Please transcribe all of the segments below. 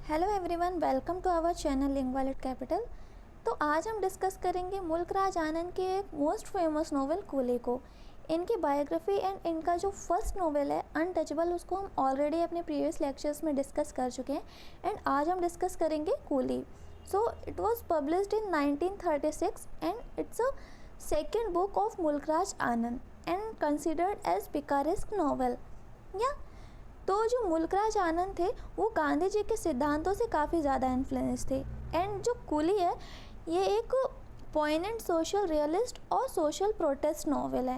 Hello everyone, welcome to our channel Lingualit Capital. तो आज हम डिस्कस करेंगे मुल्कराज आनंद के एक मोस्ट फेमस नोवेल कूली को, इनकी बायोग्राफी एंड इनका जो फर्स्ट नोवेल है अनटचेबल, उसको हम ऑलरेडी अपने प्रीवियस लेक्चर्स में डिस्कस कर चुके हैं एंड आज हम डिस्कस करेंगे Coolie. So it was published in 1936 and it's a second book of Mulk Raj Anand and considered as picaresque novel. या तो जो मुल्कराज आनंद थे वो गांधी जी के सिद्धांतों से काफ़ी ज़्यादा इन्फ्लुएंस थे एंड जो कूली है ये एक पॉइनेंट सोशल रियलिस्ट और सोशल प्रोटेस्ट नॉवेल है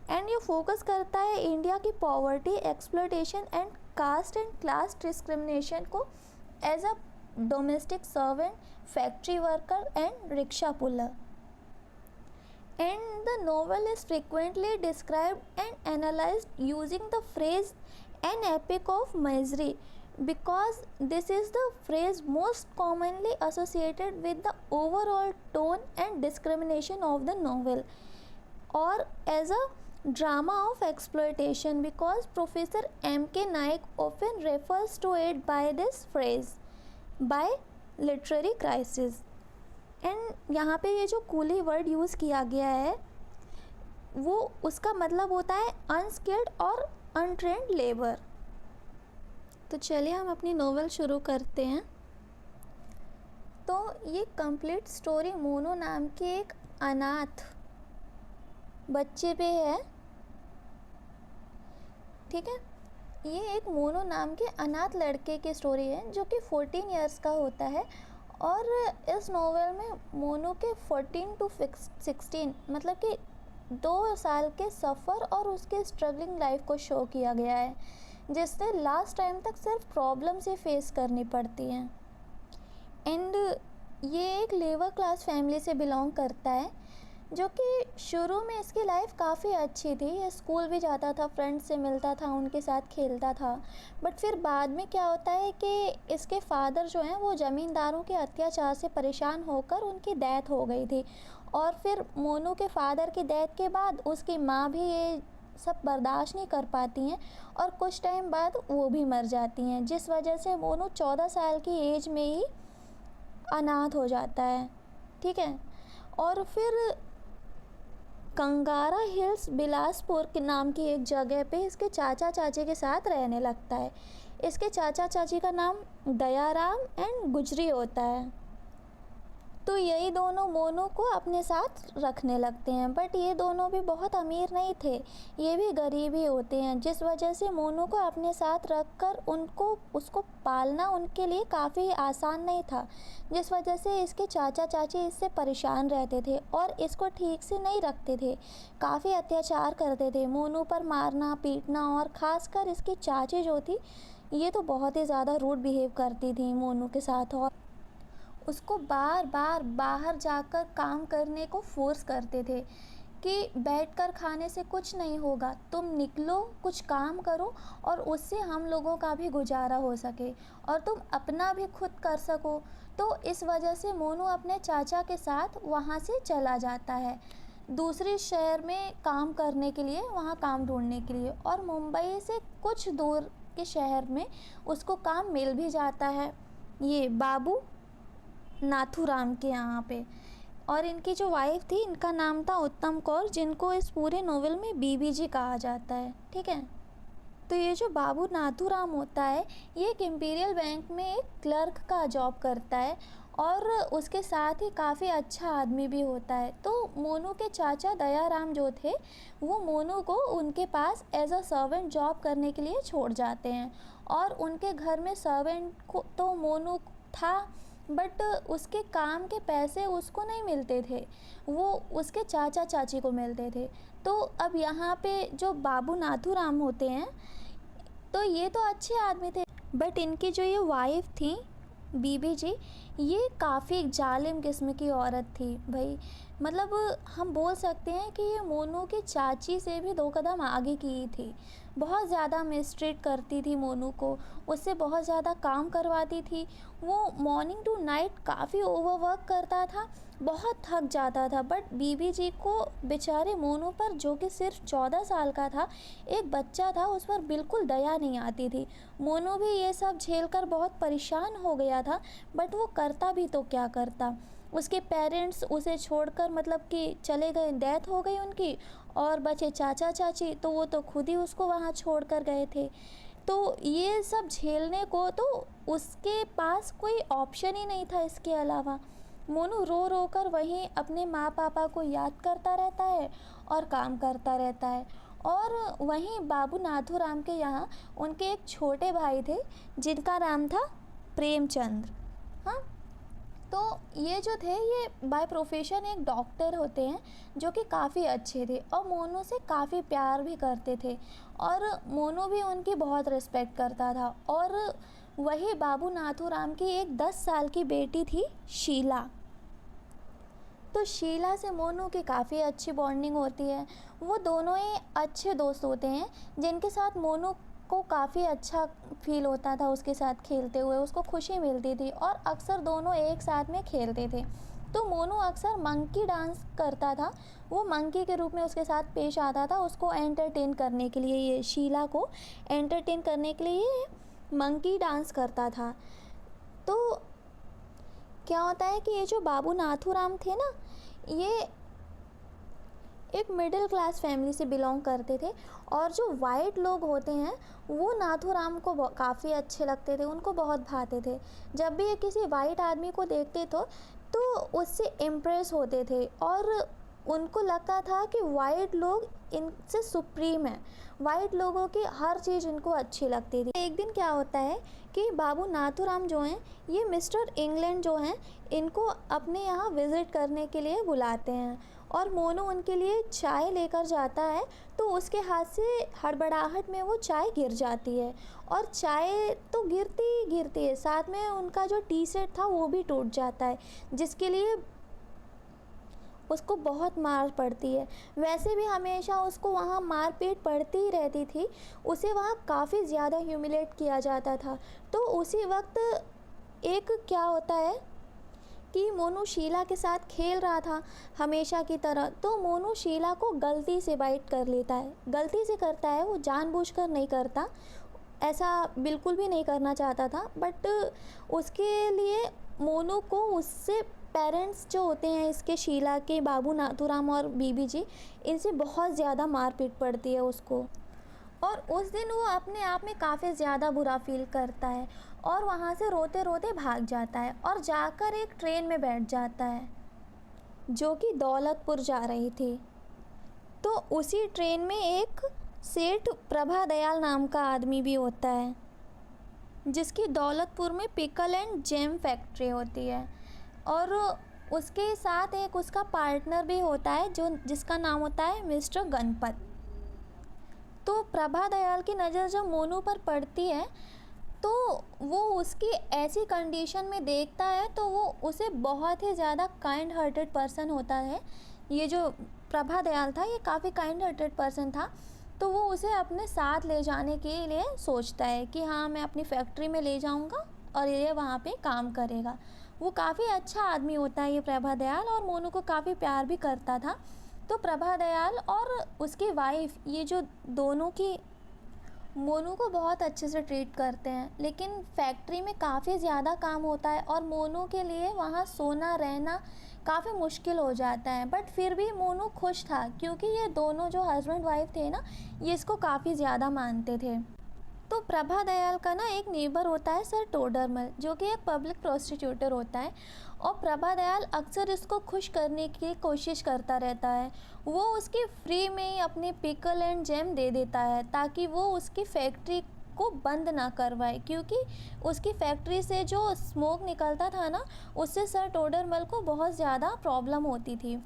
एंड ये फोकस करता है इंडिया की poverty, exploitation and caste and class discrimination को as a domestic servant, factory worker and rickshaw puller. And the novel is frequently described and analyzed using the phrase an epic of misery because this is the phrase most commonly associated with the overall tone and discrimination of the novel, or as a drama of exploitation because Professor M.K. Naik often refers to it by this phrase by literary crisis। And यहाँ पे ये जो coolie word use किया गया है वो उसका मतलब होता है अनस्किल्ड और अनट्रेंड लेबर। तो चलिए हम अपनी नोवेल शुरू करते हैं। तो ये कंप्लीट स्टोरी मोनू नाम के एक अनाथ बच्चे पे है, ठीक है। ये एक मोनू नाम के अनाथ लड़के की स्टोरी है जो कि 14 इयर्स का होता है और इस नोवेल में मोनू के 14 to 16 मतलब कि 2 साल के सफ़र और उसके स्ट्रगलिंग लाइफ को शो किया गया है जिससे लास्ट टाइम तक सिर्फ प्रॉब्लम से फेस करनी पड़ती हैं। एंड ये एक लेबर क्लास फैमिली से बिलोंग करता है जो कि शुरू में इसकी लाइफ काफ़ी अच्छी थी, ये स्कूल भी जाता था, फ्रेंड्स से मिलता था, उनके साथ खेलता था। बट फिर बाद में क्या होता है कि इसके फादर जो हैं वो ज़मींदारों के अत्याचार से परेशान होकर उनकी डेथ हो गई थी और फिर मोनू के फादर की डेथ के बाद उसकी माँ भी ये सब बर्दाश्त नहीं कर पाती हैं और कुछ टाइम बाद वो भी मर जाती हैं, जिस वजह से मोनू 14 साल की एज में ही अनाथ हो जाता है, ठीक है। और फिर कंगारा हिल्स बिलासपुर के नाम की एक जगह पे इसके चाचा चाची के साथ रहने लगता है। इसके चाचा चाची का नाम दयाराम एंड गुजरी होता है। तो यही दोनों मोनू को अपने साथ रखने लगते हैं, बट ये दोनों भी बहुत अमीर नहीं थे, ये भी गरीब ही होते हैं, जिस वजह से मोनू को अपने साथ रखकर उसको पालना उनके लिए काफ़ी आसान नहीं था, जिस वजह से इसके चाचा चाची इससे परेशान रहते थे और इसको ठीक से नहीं रखते थे, काफ़ी अत्याचार करते थे, मोनू पर मारना पीटना। और ख़ासकर इसकी चाची जो थी ये तो बहुत ही ज़्यादा रूड बिहेव करती थी मोनू के साथ और उसको बार बार बाहर जाकर काम करने को फोर्स करते थे कि बैठकर खाने से कुछ नहीं होगा, तुम निकलो, कुछ काम करो और उससे हम लोगों का भी गुजारा हो सके और तुम अपना भी खुद कर सको। तो इस वजह से मोनू अपने चाचा के साथ वहाँ से चला जाता है दूसरे शहर में काम करने के लिए, वहाँ काम ढूंढने के लिए, और मुंबई से कुछ दूर के शहर में उसको काम मिल भी जाता है ये बाबू नाथूराम के यहाँ पे। और इनकी जो वाइफ थी इनका नाम था उत्तम कौर, जिनको इस पूरे नोवेल में बीबी जी कहा जाता है, ठीक है। तो ये जो बाबू नाथूराम होता है ये एक इम्पीरियल बैंक में एक क्लर्क का जॉब करता है और उसके साथ ही काफ़ी अच्छा आदमी भी होता है। तो मोनू के चाचा दयाराम जो थे वो मोनू को उनके पास एज अ सर्वेंट जॉब करने के लिए छोड़ जाते हैं और उनके घर में सर्वेंट को तो मोनू था बट उसके काम के पैसे उसको नहीं मिलते थे, वो उसके चाचा चाची को मिलते थे। तो अब यहाँ पे जो बाबू नाथूराम होते हैं तो ये तो अच्छे आदमी थे बट इनकी जो ये वाइफ थी बीबी जी ये काफ़ी जालिम किस्म की औरत थी भाई। मतलब हम बोल सकते हैं कि ये मोनू की चाची से भी 2 कदम आगे की थी। बहुत ज़्यादा मिसट्रीट करती थी मोनू को, उससे बहुत ज़्यादा काम करवाती थी। वो मॉर्निंग टू नाइट काफ़ी ओवरवर्क करता था, बहुत थक जाता था। बट बीबी जी को बेचारे मोनू पर, जो कि सिर्फ 14 साल का था, एक बच्चा था, उस पर बिल्कुल दया नहीं आती थी। मोनू भी ये सब झेलकर बहुत परेशान हो गया था, बट वो करता भी तो क्या करता। उसके पेरेंट्स उसे छोड़कर मतलब कि चले गए, डेथ हो गई उनकी, और बचे चाचा चाची, तो वो तो खुद ही उसको वहाँ छोड़ कर गए थे। तो ये सब झेलने को तो उसके पास कोई ऑप्शन ही नहीं था इसके अलावा। मोनू रो रो कर वहीं अपने माँ पापा को याद करता रहता है और काम करता रहता है। और वहीं बाबू नाथूराम के यहाँ उनके एक छोटे भाई थे जिनका नाम था प्रेमचंद्र। हाँ, तो ये जो थे, ये बाय प्रोफेशन एक डॉक्टर होते हैं, जो कि काफ़ी अच्छे थे और मोनू से काफ़ी प्यार भी करते थे, और मोनू भी उनकी बहुत रिस्पेक्ट करता था। और वही बाबू नाथूराम की एक 10 साल की बेटी थी, शीला। तो शीला से मोनू की काफ़ी अच्छी बॉन्डिंग होती है। वो दोनों ही अच्छे दोस्त होते हैं, जिनके साथ मोनू को काफ़ी अच्छा फील होता था। उसके साथ खेलते हुए उसको खुशी मिलती थी, और अक्सर दोनों एक साथ में खेलते थे। तो मोनू अक्सर मंकी डांस करता था, वो मंकी के रूप में उसके साथ पेश आता था। उसको एंटरटेन करने के लिए, ये शीला को एंटरटेन करने के लिए ये मंकी डांस करता था। तो क्या होता है कि ये जो बाबू नाथूराम थे ना, ये एक मिडिल क्लास फैमिली से बिलोंग करते थे, और जो वाइट लोग होते हैं वो नाथूराम को काफ़ी अच्छे लगते थे, उनको बहुत भाते थे। जब भी ये किसी वाइट आदमी को देखते तो उससे इम्प्रेस होते थे, और उनको लगता था कि वाइट लोग इनसे सुप्रीम है, वाइट लोगों की हर चीज़ इनको अच्छी लगती थी। एक दिन क्या होता है कि बाबू नाथूराम जो हैं, ये मिस्टर इंग्लैंड जो हैं, इनको अपने यहाँ विज़िट करने के लिए बुलाते हैं, और मोनू उनके लिए चाय लेकर जाता है। तो उसके हाथ से हड़बड़ाहट में वो चाय गिर जाती है, और चाय तो गिरती ही गिरती है, साथ में उनका जो टी सेट था वो भी टूट जाता है, जिसके लिए उसको बहुत मार पड़ती है। वैसे भी हमेशा उसको वहाँ मार पीट पड़ती ही रहती थी, उसे वहाँ काफ़ी ज़्यादा ह्यूमिलेट किया जाता था। तो उसी वक्त एक क्या होता है कि मोनू शीला के साथ खेल रहा था हमेशा की तरह, तो मोनू शीला को गलती से बाइट कर लेता है। गलती से करता है, वो जानबूझकर नहीं करता, ऐसा बिल्कुल भी नहीं करना चाहता था। बट उसके लिए मोनू को उससे पेरेंट्स जो होते हैं इसके, शीला के, बाबू नाथूराम और बीबी जी, इनसे बहुत ज़्यादा मारपीट पड़ती है उसको। और उस दिन वो अपने आप में काफ़ी ज़्यादा बुरा फील करता है, और वहाँ से रोते रोते भाग जाता है, और जाकर एक ट्रेन में बैठ जाता है जो कि दौलतपुर जा रही थी। तो उसी ट्रेन में एक सेठ प्रभा दयाल नाम का आदमी भी होता है, जिसकी दौलतपुर में पिकल एंड जैम फैक्ट्री होती है, और उसके साथ एक उसका पार्टनर भी होता है जिसका नाम होता है मिस्टर गणपत। तो प्रभा दयाल की नज़र जब मोनू पर पड़ती है, तो वो उसकी ऐसी कंडीशन में देखता है, तो वो उसे बहुत ही ज़्यादा काइंड हार्टेड पर्सन होता है। ये जो प्रभा दयाल था, ये काफ़ी काइंड हार्टेड पर्सन था। तो वो उसे अपने साथ ले जाने के लिए सोचता है कि हाँ, मैं अपनी फैक्ट्री में ले जाऊँगा और ये वहाँ पे काम करेगा। वो काफ़ी अच्छा आदमी होता है ये प्रभा दयाल, और मोनू को काफ़ी प्यार भी करता था। तो प्रभा दयाल और उसकी वाइफ, ये जो दोनों की मोनू को बहुत अच्छे से ट्रीट करते हैं। लेकिन फैक्ट्री में काफ़ी ज़्यादा काम होता है, और मोनू के लिए वहाँ सोना रहना काफ़ी मुश्किल हो जाता है। बट फिर भी मोनू खुश था, क्योंकि ये दोनों जो हस्बैंड वाइफ थे ना, ये इसको काफ़ी ज़्यादा मानते थे। तो प्रभा दयाल का ना एक नेबर होता है सर टोडरमल, जो कि एक पब्लिक प्रोस्टिट्यूटर होता है, और प्रभा दयाल अक्सर इसको खुश करने की कोशिश करता रहता है। वो उसकी फ्री में ही अपने पिकल एंड जैम दे देता है, ताकि वो उसकी फैक्ट्री को बंद ना करवाए, क्योंकि उसकी फैक्ट्री से जो स्मोक निकलता था ना, उससे सर टोडरमल को बहुत ज़्यादा प्रॉब्लम होती थी।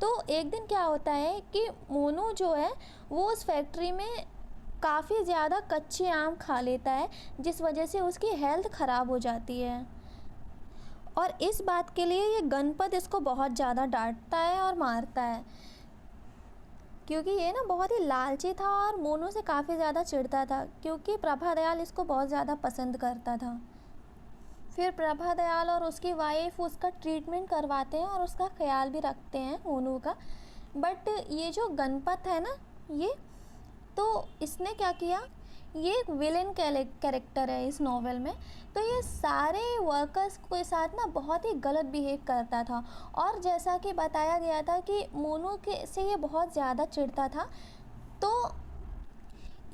तो एक दिन क्या होता है कि मोनू जो है वो उस फैक्ट्री में काफ़ी ज़्यादा कच्चे आम खा लेता है, जिस वजह से उसकी हेल्थ ख़राब हो जाती है। और इस बात के लिए ये गणपत इसको बहुत ज़्यादा डांटता है और मारता है। क्योंकि ये ना बहुत ही लालची था और मोनू से काफ़ी ज़्यादा चिढ़ता था, क्योंकि प्रभा दयाल इसको बहुत ज़्यादा पसंद करता था। फिर प्रभा दयाल और उसकी वाइफ उसका ट्रीटमेंट करवाते हैं और उसका ख्याल भी रखते हैं मोनू का। बट ये जो गणपत है ना, ये तो इसने क्या किया, ये एक विलेन कैरेक्टर है इस नॉवेल में। तो ये सारे वर्कर्स के साथ ना बहुत ही गलत बिहेव करता था, और जैसा कि बताया गया था कि मोनू के से ये बहुत ज़्यादा चिढ़ता था, तो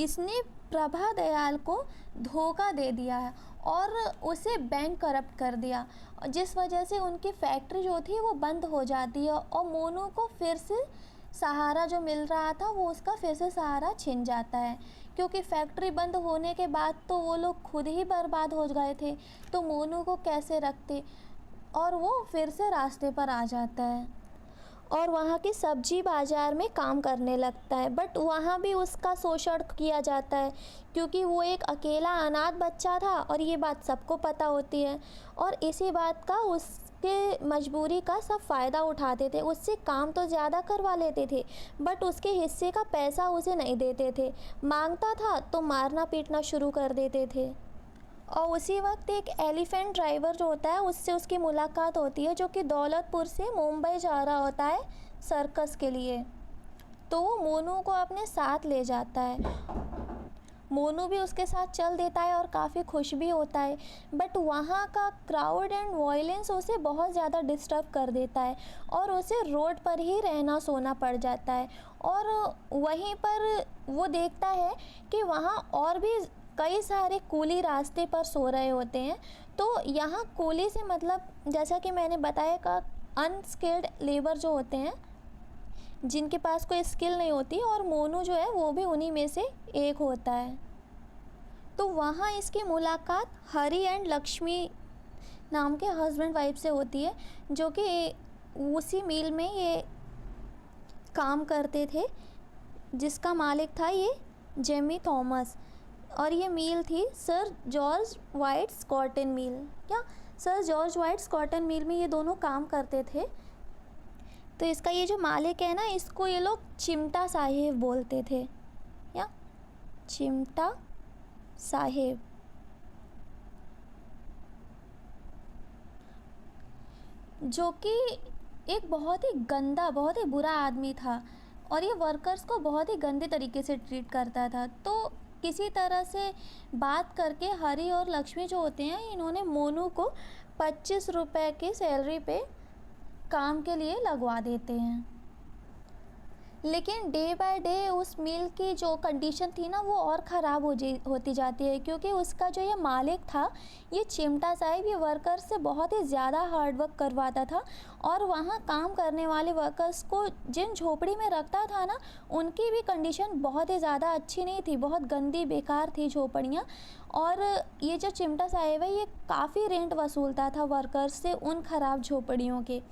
इसने प्रभा दयाल को धोखा दे दिया है और उसे बैंक करप्ट कर दिया, जिस वजह से उनकी फैक्ट्री जो थी वो बंद हो जाती है और मोनू को फिर से सहारा जो मिल रहा था वो उसका फिर से सहारा छिन जाता है, क्योंकि फैक्ट्री बंद होने के बाद तो वो लोग खुद ही बर्बाद हो गए थे, तो मोनू को कैसे रखते, और वो फिर से रास्ते पर आ जाता है और वहाँ की सब्जी बाज़ार में काम करने लगता है। बट वहाँ भी उसका शोषण किया जाता है, क्योंकि वो एक अकेला अनाथ बच्चा था और ये बात सबको पता होती है, और इसी बात का उसके मजबूरी का सब फ़ायदा उठाते थे। उससे काम तो ज़्यादा करवा लेते थे, बट उसके हिस्से का पैसा उसे नहीं देते थे। मांगता था तो मारना पीटना शुरू कर देते थे। और उसी वक्त एक एलिफेंट ड्राइवर जो होता है उससे उसकी मुलाकात होती है, जो कि दौलतपुर से मुंबई जा रहा होता है सर्कस के लिए। तो वो मोनू को अपने साथ ले जाता है। मोनू भी उसके साथ चल देता है और काफ़ी खुश भी होता है, बट वहाँ का क्राउड एंड वायलेंस उसे बहुत ज़्यादा डिस्टर्ब कर देता है और उसे रोड पर ही रहना सोना पड़ जाता है। और वहीं पर वो देखता है कि वहाँ और भी कई सारे कूली रास्ते पर सो रहे होते हैं। तो यहाँ कूली से मतलब, जैसा कि मैंने बताया, का अनस्किल्ड लेबर जो होते हैं, जिनके पास कोई स्किल नहीं होती, और मोनू जो है वो भी उन्हीं में से एक होता है। तो वहाँ इसकी मुलाकात हरी एंड लक्ष्मी नाम के हस्बैंड वाइफ से होती है, जो कि उसी मिल में ये काम करते थे, जिसका मालिक था ये जेमी थॉमस, और ये मिल थी Sir George White's cotton mill, या Sir George White's cotton mill में ये दोनों काम करते थे। तो इसका ये जो मालिक है ना, इसको ये लोग चिमटा साहेब बोलते थे, या चिमटा साहेब। जो कि एक बहुत ही गंदा, बहुत ही बुरा आदमी था, और ये वर्कर्स को बहुत ही गंदे तरीके से ट्रीट करता था। तो किसी तरह से बात करके हरी और लक्ष्मी जो होते हैं, इन्होंने मोनू को 25 रुपए की सैलरी पे काम के लिए लगवा देते हैं। लेकिन डे बाय डे उस मिल की जो कंडीशन थी ना, वो और ख़राब होती जाती है, क्योंकि उसका जो ये मालिक था, ये चिमटा साहिब, ये वर्कर्स से बहुत ही ज़्यादा हार्ड वर्क करवाता था, और वहाँ काम करने वाले वर्कर्स को जिन झोपड़ी में रखता था ना, उनकी भी कंडीशन बहुत ही ज़्यादा अच्छी नहीं थी, बहुत गंदी बेकार थी झोपड़ियाँ। और ये जो चिमटा साहिब है, ये काफ़ी रेंट वसूलता था वर्कर्स से उन ख़राब झोपड़ियों के,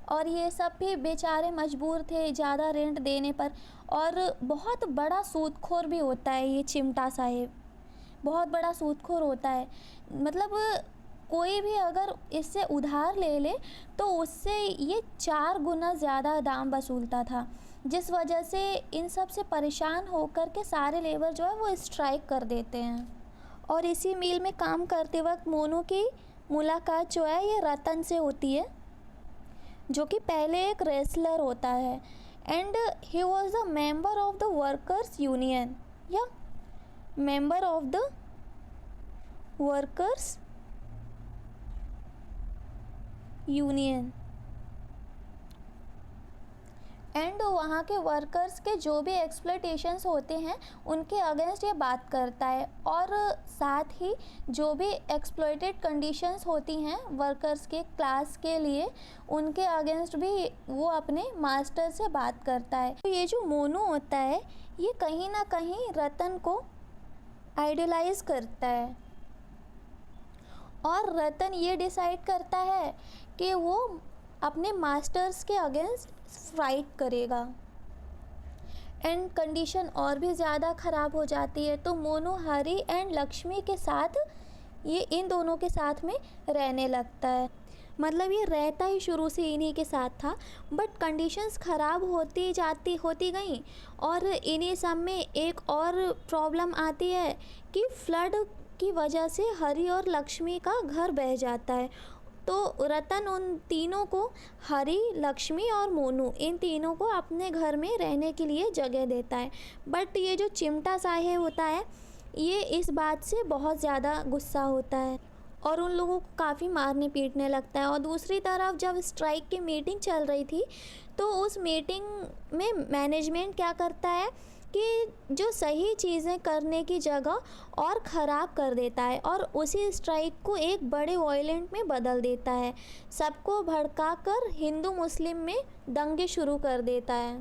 और ये सब भी बेचारे मजबूर थे ज़्यादा रेंट देने पर। और बहुत बड़ा सूदखोर भी होता है ये चिमटा साहेब, बहुत बड़ा सूदखोर होता है। मतलब कोई भी अगर इससे उधार ले ले तो उससे ये 4 गुना ज़्यादा दाम वसूलता था, जिस वजह से इन सब से परेशान होकर के सारे लेबर जो है वो स्ट्राइक कर देते हैं। और इसी मिल में काम करते वक्त मोनू की मुलाकात जो है ये रतन से होती है, जो कि पहले एक रेसलर होता है, and he was the member of the workers union, या member of the workers union. And वहाँ के वर्कर्स के जो भी एक्सप्लॉयटेशंस होते हैं उनके अगेंस्ट ये बात करता है, और साथ ही जो भी एक्सप्लॉयटेड कंडीशंस होती हैं वर्कर्स के क्लास के लिए, उनके अगेंस्ट भी वो अपने मास्टर से बात करता है। तो ये जो मोनू होता है, ये कहीं ना कहीं रतन को आइडियलाइज करता है, और रतन ये डिसाइड करता है कि वो अपने मास्टर्स के अगेंस्ट फाइट करेगा, एंड कंडीशन और भी ज़्यादा ख़राब हो जाती है। तो मोनू हरी एंड लक्ष्मी के साथ, ये इन दोनों के साथ में रहने लगता है। मतलब ये रहता ही शुरू से इन्हीं के साथ था, बट कंडीशंस ख़राब होती गई और इन्हीं सब में एक और प्रॉब्लम आती है कि फ्लड की वजह से हरी और लक्ष्मी का घर बह जाता है। तो रतन उन तीनों को, हरी, लक्ष्मी और मोनू, इन तीनों को अपने घर में रहने के लिए जगह देता है। बट ये जो चिमटा साहेब होता है, ये इस बात से बहुत ज़्यादा गुस्सा होता है और उन लोगों को काफ़ी मारने पीटने लगता है। और दूसरी तरफ जब स्ट्राइक की मीटिंग चल रही थी, तो उस मीटिंग में मैनेजमेंट क्या करता है कि जो सही चीज़ें करने की जगह और ख़राब कर देता है और उसी स्ट्राइक को एक बड़े वॉयलेंट में बदल देता है। सबको भड़काकर हिंदू मुस्लिम में दंगे शुरू कर देता है।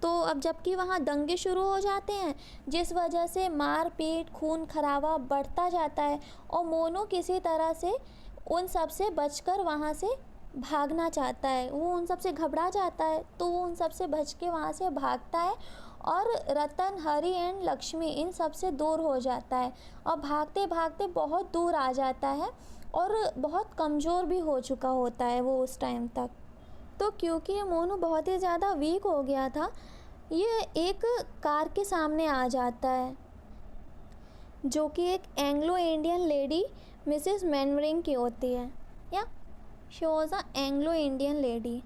तो अब जबकि वहाँ दंगे शुरू हो जाते हैं, जिस वजह से मार पीट, खून खराबा बढ़ता जाता है और मोनू किसी तरह से उन सब से बचकर वहाँ से भागना चाहता है। वो उन सब से घबरा जाता है, तो वो उन सब से बच के वहाँ से भागता है और रतन, हरी एंड लक्ष्मी इन सब से दूर हो जाता है और भागते भागते बहुत दूर आ जाता है और बहुत कमज़ोर भी हो चुका होता है वो उस टाइम तक। तो क्योंकि ये मोनू बहुत ही ज़्यादा वीक हो गया था, ये एक कार के सामने आ जाता है जो कि एक एंग्लो इंडियन लेडी मिसेस मैनवरिंग की होती है, या she was a Anglo Indian lady.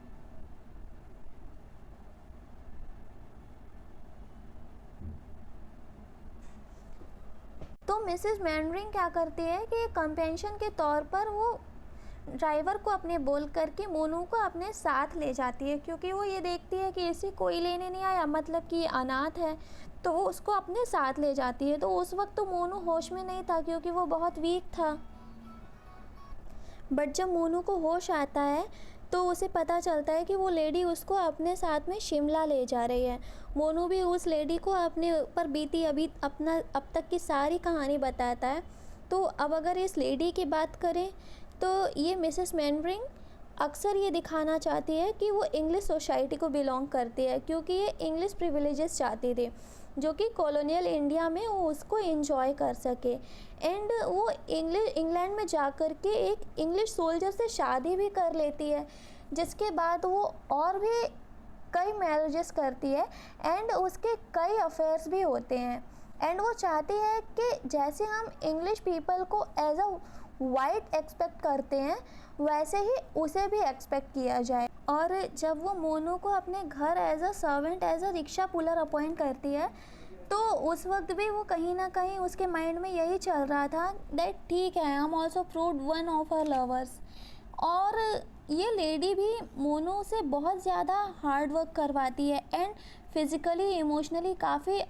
तो मिसेस मैनवरिंग क्या करती है कि कंपेंशन के तौर पर वो ड्राइवर को अपने बोल करके मोनू को अपने साथ ले जाती है, क्योंकि वो ये देखती है कि इसे कोई लेने नहीं आया, मतलब कि अनाथ है, तो वो उसको अपने साथ ले जाती है। तो उस वक्त तो मोनू होश में नहीं था क्योंकि वो बहुत वीक था। बट जब मोनू को होश आता है तो उसे पता चलता है कि वो लेडी उसको अपने साथ में शिमला ले जा रही है। मोनू भी उस लेडी को अपने ऊपर बीती अब तक की सारी कहानी बताता है। तो अब अगर इस लेडी की बात करें तो ये मिसेस मैनवरिंग अक्सर ये दिखाना चाहती है कि वो इंग्लिश सोसाइटी को बिलोंग करती है, क्योंकि ये इंग्लिश प्रिविलेजेस चाहती थी जो कि कॉलोनियल इंडिया में वो उसको एंजॉय कर सके। एंड वो इंग्लैंड में जा कर के एक इंग्लिश सोल्जर से शादी भी कर लेती है, जिसके बाद वो और भी कई मैरिजेस करती है एंड उसके कई अफेयर्स भी होते हैं। एंड वो चाहती है कि जैसे हम इंग्लिश पीपल को एज अ वाइट एक्सपेक्ट करते हैं, वैसे ही उसे भी एक्सपेक्ट किया जाए। और जब वो मोनू को अपने घर as a servant, as a rickshaw puller appoint करती है, तो उस वक्त भी वो कहीं ना कहीं उसके माइंड में यही चल रहा था दैट ठीक है, I am also proved one of her lovers. और ये लेडी भी मोनू से बहुत ज़्यादा हार्ड वर्क करवाती है एंड फिज़िकली, इमोशनली काफ़ी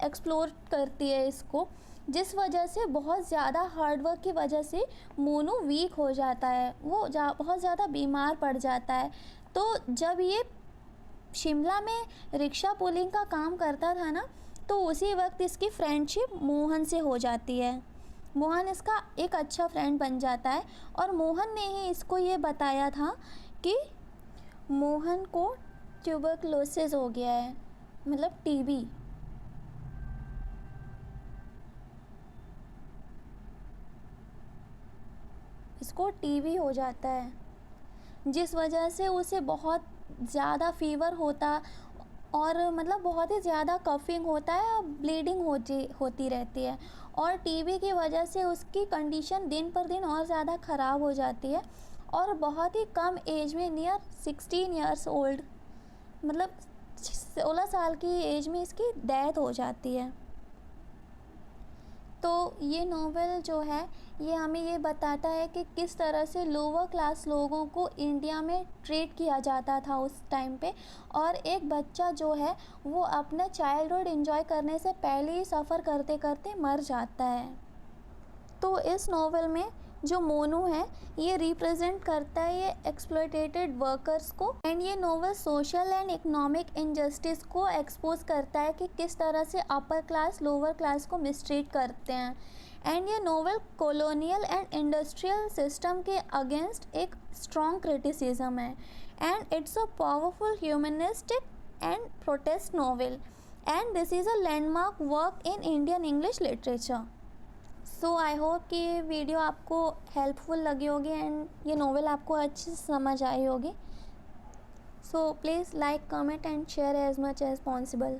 एक्सप्लोर करती है इसको, जिस वजह से बहुत ज़्यादा हार्ड वर्क की वजह से मोनू वीक हो जाता है, वो बहुत ज़्यादा बीमार पड़ जाता है। तो जब ये शिमला में रिक्शा पुलिंग का काम करता था ना, तो उसी वक्त इसकी फ्रेंडशिप मोहन से हो जाती है। मोहन इसका एक अच्छा फ्रेंड बन जाता है और मोहन ने ही इसको ये बताया था कि मोहन को ट्यूबरक्लोसिस हो गया है, मतलब टीबी। इसको टीबी हो जाता है, जिस वजह से उसे बहुत ज़्यादा फीवर होता और मतलब बहुत ही ज़्यादा कफिंग होता है और ब्लीडिंग होती रहती है। और टीबी की वजह से उसकी कंडीशन दिन पर दिन और ज़्यादा ख़राब हो जाती है और बहुत ही कम एज में, नियर 16 ईयर्स ओल्ड, मतलब 16 साल की एज में इसकी डेथ हो जाती है। तो ये नॉवेल जो है ये हमें ये बताता है कि किस तरह से लोअर क्लास लोगों को इंडिया में ट्रीट किया जाता था उस टाइम पे, और एक बच्चा जो है वो अपना चाइल्डहुड एंजॉय करने से पहले ही सफ़र करते करते मर जाता है। तो इस नॉवेल में जो मोनू है ये रिप्रेजेंट करता है ये एक्सप्लॉयटेटेड वर्कर्स को, एंड ये novel social and economic injustice को एक्सपोज करता है कि किस तरह से अपर क्लास लोअर क्लास को मिसट्रीट करते हैं। एंड ये novel colonial and industrial system के अगेंस्ट एक स्ट्रॉन्ग क्रिटिसिज्म है, and it's a powerful humanistic and protest novel, and this is a landmark work in Indian English literature. So I hope कि ये video आपको helpful लगी होगी and ये novel आपको अच्छे से समझ आई होगी. So please like, comment and share as much as possible.